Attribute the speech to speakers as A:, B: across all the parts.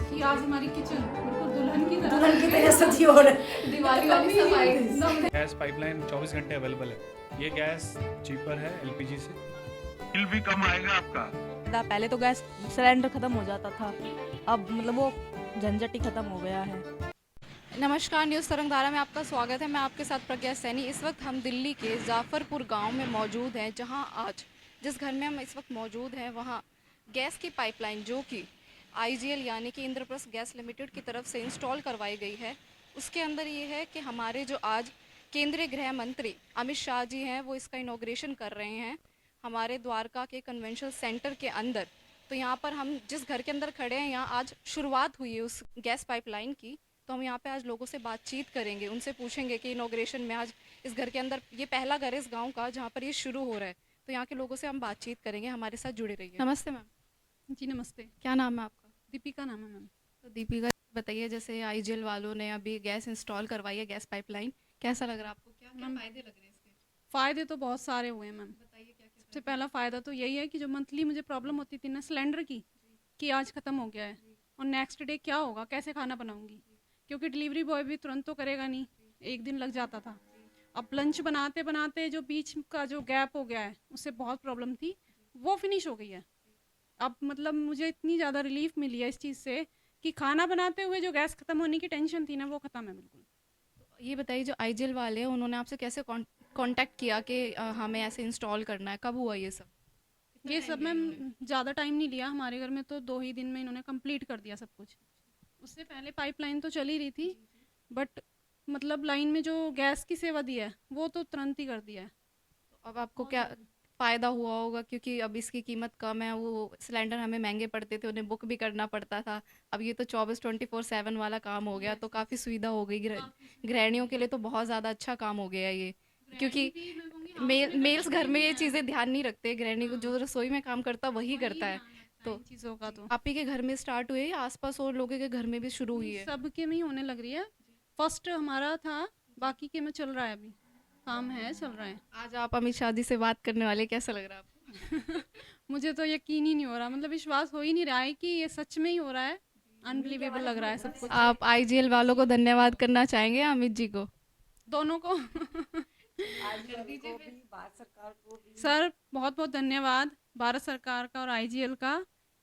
A: कि आज हमारी किचन बिल्कुल दुल्हन की तरह सजी हो रही है।
B: दिवाली वाली सफाई।
C: गैस पाइपलाइन 24 घंटे अवेलेबल है। ये गैस चीपर है एलपीजी से।
D: बिल भी कम आएगा आपका।
E: पहले तो गैस सिलेंडर खत्म हो जाता था, अब मतलब वो झंझट ही खत्म हो गया है।
B: नमस्कार, न्यूज़ तरंगधारा में आपका स्वागत है। मैं आपके साथ प्रज्ञा सैनी। इस वक्त हम दिल्ली के जाफरपुर गांव में मौजूद हैं, जहां आज जिस घर में हम इस वक्त मौजूद हैं वहां गैस की पाइपलाइन जो कि आईजीएल यानी कि इंद्रप्रस्थ गैस लिमिटेड की तरफ से इंस्टॉल करवाई गई है, उसके अंदर ये है कि हमारे जो आज केंद्रीय गृह मंत्री अमित शाह जी हैं वो इसका इनॉग्रेशन कर रहे हैं हमारे द्वारका के कन्वेंशन सेंटर के अंदर। तो यहाँ पर हम जिस घर के अंदर खड़े हैं, यहाँ आज शुरुआत हुई है उस गैस पाइपलाइन की। तो हम यहाँ पे आज लोगों से बातचीत करेंगे, उनसे पूछेंगे कि इनॉग्रेशन में आज इस घर के अंदर, ये पहला घर है इस गांव का जहाँ पर ये शुरू हो रहा है, तो यहाँ के लोगों से हम बातचीत करेंगे। हमारे साथ जुड़े रहिए। नमस्ते मैम।
A: जी नमस्ते।
B: क्या नाम है आपका?
A: दीपिका नाम है मैम।
B: तो दीपिका बताइए, जैसे आईजीएल वालों ने अभी गैस इंस्टॉल करवाई है, गैस पाइपलाइन, कैसा लग रहा है आपको? क्या क्या
A: मैम,
B: फायदे लग रहे हैं इसके?
A: फ़ायदे तो बहुत सारे हुए हैं मैम।
B: बताइए क्या क्या
A: सबसे पहला फ़ायदा तो यही है कि जो मंथली मुझे प्रॉब्लम होती थी ना सिलेंडर की, कि आज ख़त्म हो गया है और नेक्स्ट डे क्या होगा, कैसे खाना बनाऊंगी, क्योंकि डिलीवरी बॉय भी तुरंत तो करेगा नहीं, एक दिन लग जाता था। अब लंच बनाते बनाते जो बीच का जो गैप हो गया है उससे बहुत प्रॉब्लम थी, वो फिनिश हो गई है। अब मतलब मुझे इतनी ज़्यादा रिलीफ मिली है इस चीज़ से कि खाना बनाते हुए जो गैस ख़त्म होने की टेंशन थी ना वो ख़त्म है बिल्कुल।
B: ये बताइए, जो आईजीएल वाले हैं उन्होंने आपसे कैसे कांटेक्ट किया कि हमें ऐसे इंस्टॉल करना है? कब हुआ ये सब?
A: ये सब मैम ज़्यादा टाइम नहीं लिया, हमारे घर में तो 2 ही दिन में इन्होंने कंप्लीट कर दिया सब कुछ। उससे पहले पाइपलाइन तो चल ही रही थी, बट मतलब लाइन में जो गैस की सेवा दी है वो तो तुरंत ही कर दिया है।
B: अब आपको क्या फ़ायदा हुआ होगा, क्योंकि अब इसकी कीमत कम है, वो सिलेंडर हमें महंगे पड़ते थे, उन्हें बुक भी करना पड़ता था। अब ये तो 24/7 वाला काम हो गया, तो काफ़ी सुविधा हो गई। गृहिणियों के लिए तो बहुत ज़्यादा अच्छा काम हो गया ये, क्योंकि मेल्स घर में ये चीज़ें ध्यान नहीं रखते। गृहिणी को जो रसोई में काम करता वही करता है। तो
A: इन चीज़ों का तो
B: आप ही के घर में स्टार्ट हुए या आसपास और लोगों के घर में भी शुरू हुई है?
A: सबके में ही होने लग रही है। फर्स्ट हमारा था, बाकी के में चल रहा है, अभी काम है, चल रहा है।
B: आज आप अमित शाह जी से बात करने वाले, कैसा लग रहा है आपको?
A: मुझे तो यकीन ही नहीं हो रहा, मतलब विश्वास हो ही नहीं रहा है कि ये सच में ही हो रहा है। अनबिलीवेबल लग रहा है सब कुछ।
B: आप आईजीएल वालों को धन्यवाद करना चाहेंगे, अमित जी को?
A: दोनों को सर बहुत बहुत धन्यवाद भारत सरकार का और आईजीएल का।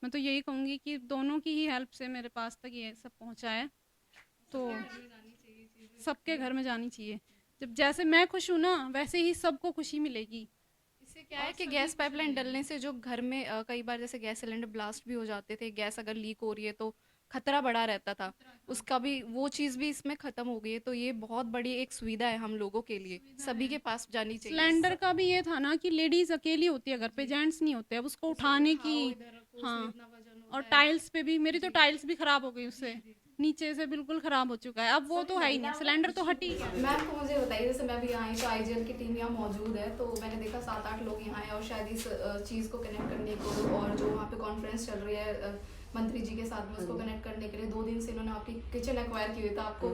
A: मैं तो यही कहूँगी कि दोनों की ही हेल्प से मेरे पास तक ये सब पहुँचा है, तो सबके घर में जानी चाहिए। जब जैसे मैं खुश हूँ ना, वैसे ही सबको खुशी मिलेगी।
B: इससे क्या है कि गैस पाइपलाइन डलने से जो घर में कई बार जैसे गैस सिलेंडर ब्लास्ट भी हो जाते थे, गैस अगर लीक हो रही है तो खतरा बढ़ा रहता था, उसका भी वो चीज़ भी इसमें ख़त्म हो गई है। तो ये बहुत बड़ी एक सुविधा है हम लोगों के लिए, सभी के पास जानी चाहिए।
A: सिलेंडर का भी ये था ना कि लेडीज अकेली होती है घर पे, जेंट्स नहीं होते, अब उसको उठाने की। हाँ, और टाइल्स पे भी, मेरी तो टाइल्स भी खराब हो गई उससे, नीचे से बिल्कुल खराब हो चुका है। अब वो तो है ही नहीं, सिलेंडर तो हट ही गया।
B: मैम को मुझे बताइए, जैसे मैं भी यहाँ आई तो आईजीएल की टीम यहाँ मौजूद है, तो मैंने देखा 7-8 लोग यहाँ आए और शायद इस चीज़ को कनेक्ट करने को, और जो वहाँ पे कॉन्फ्रेंस चल रही है मंत्री जी के साथ में, उसको कनेक्ट करने के लिए 2 दिन से इन्होंने आपकी किचन एक्वायर की हुई था। आपको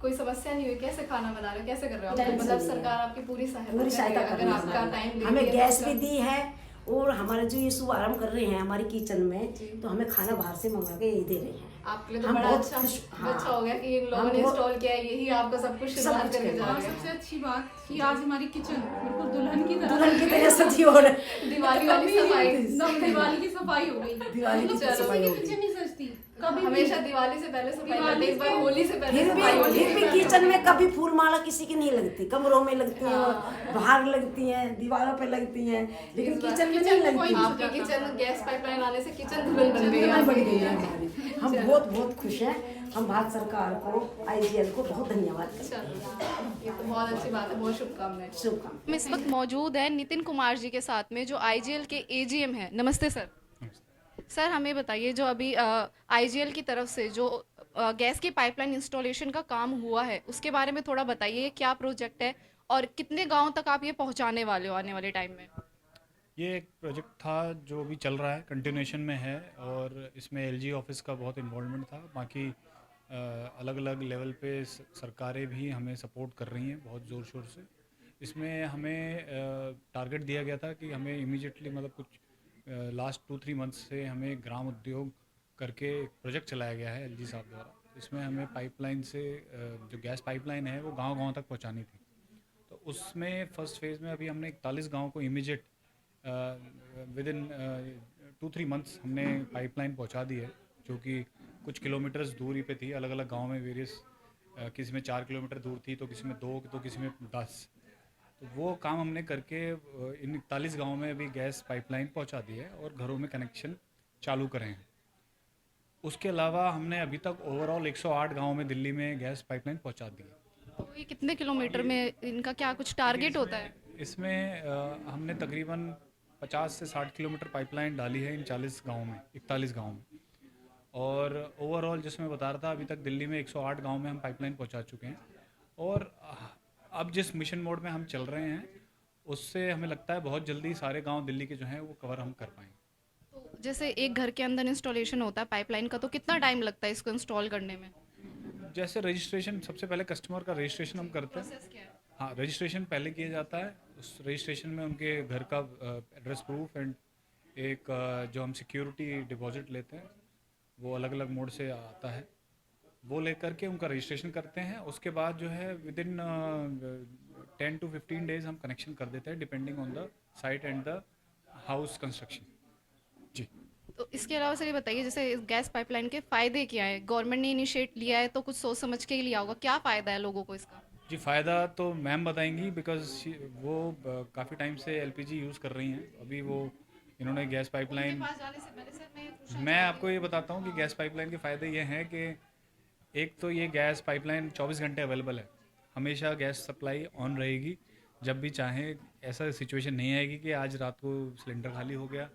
B: कोई समस्या नहीं हुई? कैसे खाना बना रहे हो, कैसे कर रहे हो आप? मतलब सरकार आपकी पूरी सहायता कर रही है, अगर आपका टाइम
F: हमें गैस भी दी है, और हमारा जो ये शुभारम्भ कर रहे हैं हमारी किचन में, तो हमें खाना बाहर से मंगा के यही दे रहे हैं।
B: आपके लिए तो
F: हम
B: बड़ा
F: बहुत
B: अच्छा
F: खुश- हाँ।
B: अच्छा हो गया कि इन लोगों ने इंस्टॉल किया है, यही आपका सब कुछ शुरुआत करके जा रहे हैं।
A: सबसे अच्छी बात कि आज हमारी किचन बिल्कुल दुल्हन की
F: तरह सजी हो रही है।
B: दिवाली वाली सफाई।
A: दिवाली की सफाई हो गई।
F: दिवाली की सफाई हो गई।
A: किचन नहीं सजती कभी
B: हमेशा दिवाली से पहले सफाई करते हैं, इस बार होली से पहले
F: फिर
B: सफाई होली
F: भी किचन में कभी फूल माला किसी की नहीं लगती, कमरों में लगती हैं, बाहर लगती हैं, दीवारों पे लगती हैं, लेकिन किचन में नहीं लगती।
B: आपकी किचन गैस पाइपलाइन आने से किचन दुल्हन बन गई है।
F: बढ़ गई है हमारी। हम बहुत बहुत खुश हैं। हम भारत सरकार को, आईजीएल को बहुत धन्यवाद करते हैं।
B: ये तो बहुत अच्छी बात है, बहुत शुभकामनाएं।
F: शुभकामनाएं।
B: हम इस वक्त मौजूद है नितिन कुमार जी के साथ में, जो आईजीएल के एजीएम है। नमस्ते सर। सर हमें बताइए, जो अभी आईजीएल की तरफ से जो गैस की पाइपलाइन इंस्टॉलेशन का काम हुआ है, उसके बारे में थोड़ा बताइए, क्या प्रोजेक्ट है और कितने गांव तक आप ये पहुंचाने वाले हो आने वाले टाइम में?
C: ये एक प्रोजेक्ट था जो भी चल रहा है, कंटिन्यूएशन में है, और इसमें एलजी ऑफिस का बहुत इन्वॉल्वमेंट था। बाकी अलग अलग लेवल पे सरकारें भी हमें सपोर्ट कर रही हैं बहुत ज़ोर शोर से। इसमें हमें टारगेट दिया गया था कि हमें इमीडिएटली, मतलब कुछ लास्ट 2-3 मंथ से हमें ग्राम उद्योग करके एक प्रोजेक्ट चलाया गया है एलजी साहब द्वारा। इसमें हमें पाइपलाइन से जो गैस पाइपलाइन है वो गांव-गांव तक पहुंचानी थी। तो उसमें फर्स्ट फेज़ में अभी हमने 41 गांव को इमीडिएट विद इन 2-3 मंथ्स हमने पाइपलाइन पहुंचा दी है, जो कि कुछ किलोमीटर्स दूरी पे थी। अलग अलग गांव में वेरियस, किसी में 4 किलोमीटर दूर थी, तो किसी में 2, तो किसी में 10। तो वो काम हमने करके इन 41 गाँव में अभी गैस पाइपलाइन पहुंचा दी है और घरों में कनेक्शन चालू करे हैं। उसके अलावा हमने अभी तक ओवरऑल 108 गाँव में दिल्ली में गैस पाइपलाइन पहुंचा दी है।
B: तो ये कितने किलोमीटर में इनका क्या कुछ टारगेट होता है?
C: इसमें हमने तकरीबन 50 से 60 किलोमीटर पाइपलाइन डाली है इन 41 गाँव में। और ओवरऑल जिसमें बता रहा था, अभी तक दिल्ली में 108 गाँव में हम पाइपलाइन पहुंचा चुके हैं। और अब जिस मिशन मोड में हम चल रहे हैं, उससे हमें लगता है बहुत जल्दी सारे गांव दिल्ली के जो हैं वो कवर हम कर पाएंगे।
B: तो जैसे एक घर के अंदर इंस्टॉलेशन होता है पाइपलाइन का, तो कितना टाइम लगता है इसको इंस्टॉल करने में?
C: जैसे रजिस्ट्रेशन, सबसे पहले कस्टमर का रजिस्ट्रेशन हम करते हैं।
B: प्रोसेस क्या है?
C: हाँ, रजिस्ट्रेशन पहले किया जाता है। उस रजिस्ट्रेशन में उनके घर का एड्रेस प्रूफ एंड एक जो हम सिक्योरिटी डिपॉजिट लेते हैं, वो अलग अलग मोड से आता है, वो लेकर के उनका रजिस्ट्रेशन करते हैं। उसके बाद जो है विद इन 10 to 15 डेज हम कनेक्शन कर देते हैं, depending on the site and the house construction. जी।
B: तो इसके अलावा सर ये बताइए, जैसे इस गैस पाइपलाइन के फ़ायदे क्या है? गवर्नमेंट ने इनिशिएट लिया है तो कुछ सोच समझ के ही लिया होगा, क्या फ़ायदा है लोगों को इसका?
C: जी, फ़ायदा तो मैम बताएंगी, बिकॉज वो काफ़ी टाइम से एलपीजी यूज़ कर रही हैं। अभी वो इन्होंने गैस पाइपलाइन,
B: पास जाने से पहले सर मैं पूछना
C: मैं आपको ये बताता हूँ कि गैस पाइपलाइन के फ़ायदे ये हैं कि एक तो ये गैस पाइपलाइन 24 घंटे अवेलेबल है, हमेशा गैस सप्लाई ऑन रहेगी। जब भी चाहें, ऐसा सिचुएशन नहीं आएगी कि आज रात को सिलेंडर खाली हो गया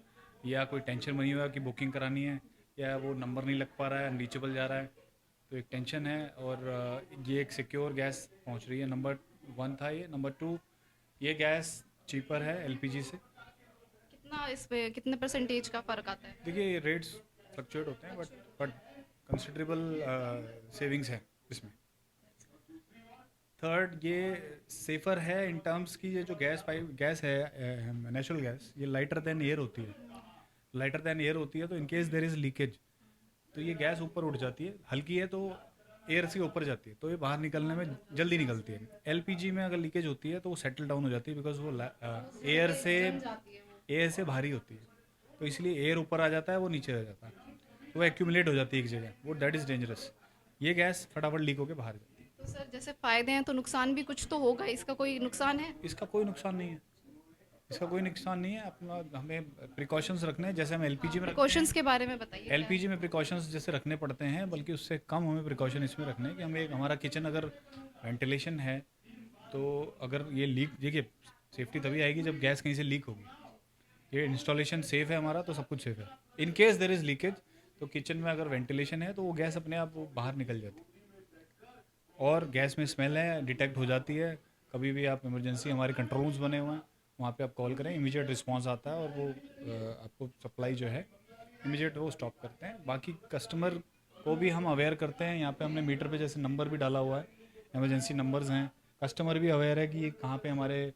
C: या कोई टेंशन बनी हुआ कि बुकिंग करानी है या वो नंबर नहीं लग पा रहा है, अनरीचेबल जा रहा है, तो एक टेंशन है। और ये एक सिक्योर गैस पहुंच रही है, नंबर 1 था ये। नंबर 2, ये गैस चीपर है एलपीजी से।
B: कितना इस पे कितने परसेंटेज का फ़र्क आता है?
C: देखिए, ये रेट्स फ्लक्चुएट होते हैं, बट कंसिडरेबल सेविंग्स है इसमें। थर्ड, ये सेफ़र है इन टर्म्स की, ये जो गैस है नेचुरल गैस, ये लाइटर देन एयर होती है। लाइटर देन एयर होती है, तो in case there is leakage, तो ये गैस ऊपर उठ जाती है। हल्की है तो एयर से ऊपर जाती है, तो ये बाहर निकलने में जल्दी निकलती है। एलपीजी में अगर लीकेज होती है तो वो सेटल डाउन हो जाती है, बिकॉज वो एयर से भारी होती है, तो इसलिए एयर ऊपर आ जाता है, वो नीचे रह जाता है, तो वो एक्यूमुलेट हो जाती है एक जगह, वो दैट इज़ डेंजरस। ये गैस फटाफट लीक होकर बाहर जाती है।
B: तो सर जैसे फ़ायदे हैं तो नुकसान भी कुछ तो होगा, इसका कोई नुकसान है?
C: इसका कोई नुकसान नहीं है, इसका कोई नुकसान नहीं है। अपना हमें प्रिकॉशंस रखने हैं, जैसे हम एलपीजी में
B: प्रिकॉशंस के बारे में बताइए।
C: एलपीजी में प्रिकॉशंस जैसे रखने पड़ते हैं, बल्कि उससे कम हमें प्रिकॉशन इसमें रखने हैं कि हमें हमारा किचन अगर वेंटिलेशन है, तो अगर ये लीक, देखिए सेफ्टी तभी आएगी जब गैस कहीं से लीक होगी। ये इंस्टॉलेशन सेफ़ है हमारा, तो सब कुछ सेफ़ है। In case there is leakage, तो किचन में अगर वेंटिलेशन है तो वो गैस अपने आप वो बाहर निकल जाती है। और गैस में स्मेल है, डिटेक्ट हो जाती है। कभी भी आप इमरजेंसी, हमारे कंट्रोल रूम्स बने हुए हैं, वहाँ पे आप कॉल करें, इमीडिएट रिस्पांस आता है और वो आपको सप्लाई जो है इमीडिएट वो स्टॉप करते हैं। बाकी कस्टमर को भी हम अवेयर करते हैं। यहाँ पे हमने मीटर पे जैसे नंबर भी डाला हुआ है, इमरजेंसी नंबर्स हैं। कस्टमर भी अवेयर है कि कहाँ पे हमारे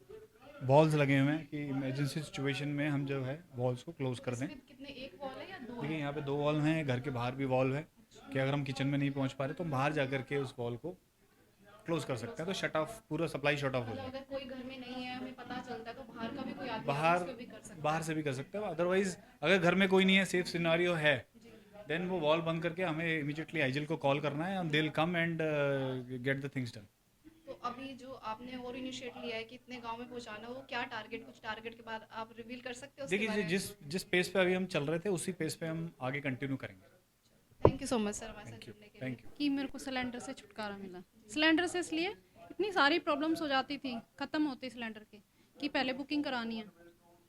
C: वॉल्स लगे हुए हैं, कि इमरजेंसी सिचुएशन में हम जो है वॉल्स को क्लोज़ कर दें।
B: कितने, एक वॉल है या दो?
C: देखिए, यहाँ पे 2 वॉल हैं, घर के बाहर भी वॉल है, कि अगर हम किचन में नहीं पहुँच पा रहे तो हम बाहर जा कर के उस वॉल को क्लोज कर सकते हैं, तो शट ऑफ, पूरा सप्लाई शट ऑफ हो जाए।
B: अगर कोई घर में नहीं है, हमें पता चलता है, तो बाहर का भी कोई आदमी
C: बाहर
B: उसको भी कर सकता है।
C: बाहर से भी कर सकते हैं। अदरवाइज अगर घर में कोई नहीं है, सेफ सिनेरियो है, देन वो वॉल बंद करके हमें इमीडिएटली आईजिल को कॉल करना है, and they will come and get the things done.
B: तो अभी जो आपने और इनिशिएट लिया है कि इतने गांव में पहुंचाना, वो क्या टारगेट, कुछ टारगेट के बाद आप रिवील कर सकते हो उसके
C: देखिए,
B: बारे में?
C: जिस पेस पे अभी हम चल रहे थे, उसी पेस पे हम आगे कंटिन्यू करेंगे।
B: Thank you so much sir हमारे साथ जुड़ने के लिए।
C: Thank you.
A: कि मेरे को सिलेंडर से छुटकारा मिला। सिलेंडर से इसलिए इतनी सारी प्रॉब्लम्स हो जाती थी, ख़त्म होती सिलेंडर के, कि पहले बुकिंग करानी है,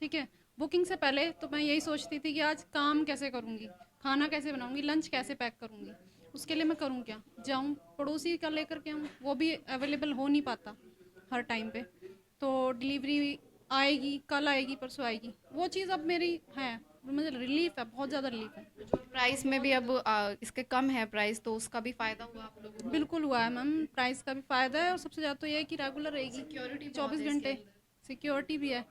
A: ठीक है। बुकिंग से पहले तो मैं यही सोचती थी कि आज काम कैसे करूँगी, खाना कैसे बनाऊँगी, लंच कैसे पैक करूँगी, उसके लिए मैं करूँ क्या, जाऊँ पड़ोसी का लेकर के आऊँ, वो भी अवेलेबल हो नहीं पाता हर टाइम पे। तो डिलीवरी आएगी, कल आएगी, परसों आएगी, वो चीज़ अब मेरी है, मुझे रिलीफ है, बहुत ज़्यादा रिलीफ है।
B: प्राइस में भी अब इसके कम है प्राइस, तो उसका भी फायदा हुआ आप लोगों को?
A: बिल्कुल हुआ है मैम, प्राइस का भी फ़ायदा है, और सबसे ज़्यादा तो ये है कि रेगुलर रहेगी,
B: सिक्योरिटी
A: 24 घंटे सिक्योरिटी भी है।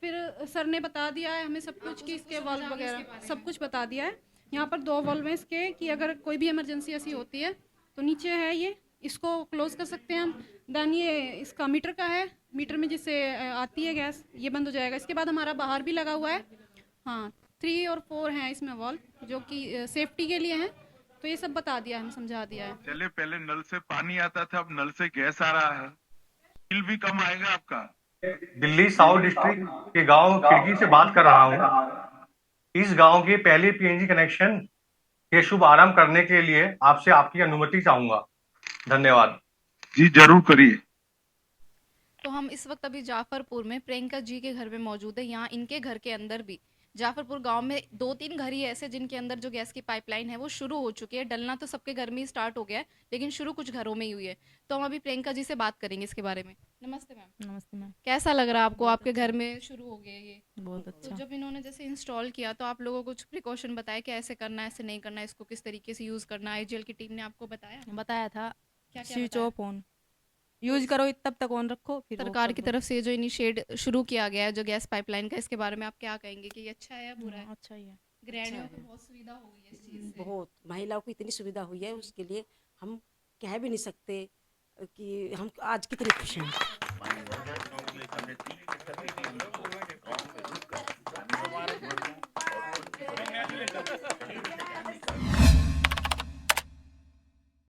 A: फिर सर ने बता दिया है हमें सब कुछ, कि इसके वाल्व वगैरह सब कुछ बता दिया है, यहाँ पर 2 वॉल्व हैं इसके कि अगर कोई भी इमरजेंसी ऐसी होती है तो नीचे है ये, इसको क्लोज कर सकते हैं हम। देन ये इसका मीटर का है, मीटर में जिससे आती है गैस, ये बंद हो जाएगा। इसके बाद हमारा बाहर भी लगा हुआ है, हाँ 3 और 4 हैं इसमें वॉल्व जो कि सेफ्टी के लिए हैं। तो ये सब बता दिया है, हमें समझा दिया है।
D: चले पहले नल से पानी आता था, अब नल से गैस आ रहा है, बिल भी कम आएगा आपका।
G: दिल्ली साउथ डिस्ट्रिक्ट के गांव खिड़की से बात कर रहा हूं। इस गांव के पहले पीएनजी कनेक्शन के शुभ आरंभ करने के लिए आपसे आपकी अनुमति चाहूंगा। धन्यवाद।
D: जी जरूर करिए।
B: तो हम इस वक्त अभी जाफरपुर में प्रियंका जी के घर में मौजूद है। यहाँ इनके घर के अंदर भी जाफरपुर गांव में 2-3 घर ही ऐसे जिनके अंदर जो गैस की पाइपलाइन है वो शुरू हो चुकी है। डलना तो सबके घर में ही स्टार्ट हो गया है, लेकिन शुरू कुछ घरों में ही हुई है। तो हम अभी प्रियंका जी से बात करेंगे इसके बारे में। नमस्ते मैम।
E: नमस्ते मैम।
B: कैसा लग रहा है आपको, आपके घर में शुरू हो गया ये?
E: बहुत
B: तो
E: अच्छा।
B: जब इन्होंने जैसे इंस्टॉल किया तो आप लोगों को कुछ प्रिकॉशन बताया कि ऐसे करना है, ऐसे नहीं करना है, इसको किस तरीके से यूज़ करना है? आईजीएल की टीम ने आपको बताया
E: बताया था,
B: क्या क्या
E: स्विच
B: बताया?
E: ऑफ ऑन यूज करो, तब तक ऑन रखो, फिर off
B: सरकार
E: कर
B: की
E: दो।
B: तरफ से जो इनिशिएट शुरू किया गया है जो गैस पाइपलाइन का, इसके बारे में आप क्या कहेंगे कि ये अच्छा है या बुरा है?
E: अच्छा ही है।
B: गृहिणियों को बहुत सुविधा हो गई है इस चीज़ से।
F: बहुत महिलाओं को इतनी सुविधा हुई है, उसके लिए हम कह भी नहीं सकते कि हम आज कितने खुश हैं।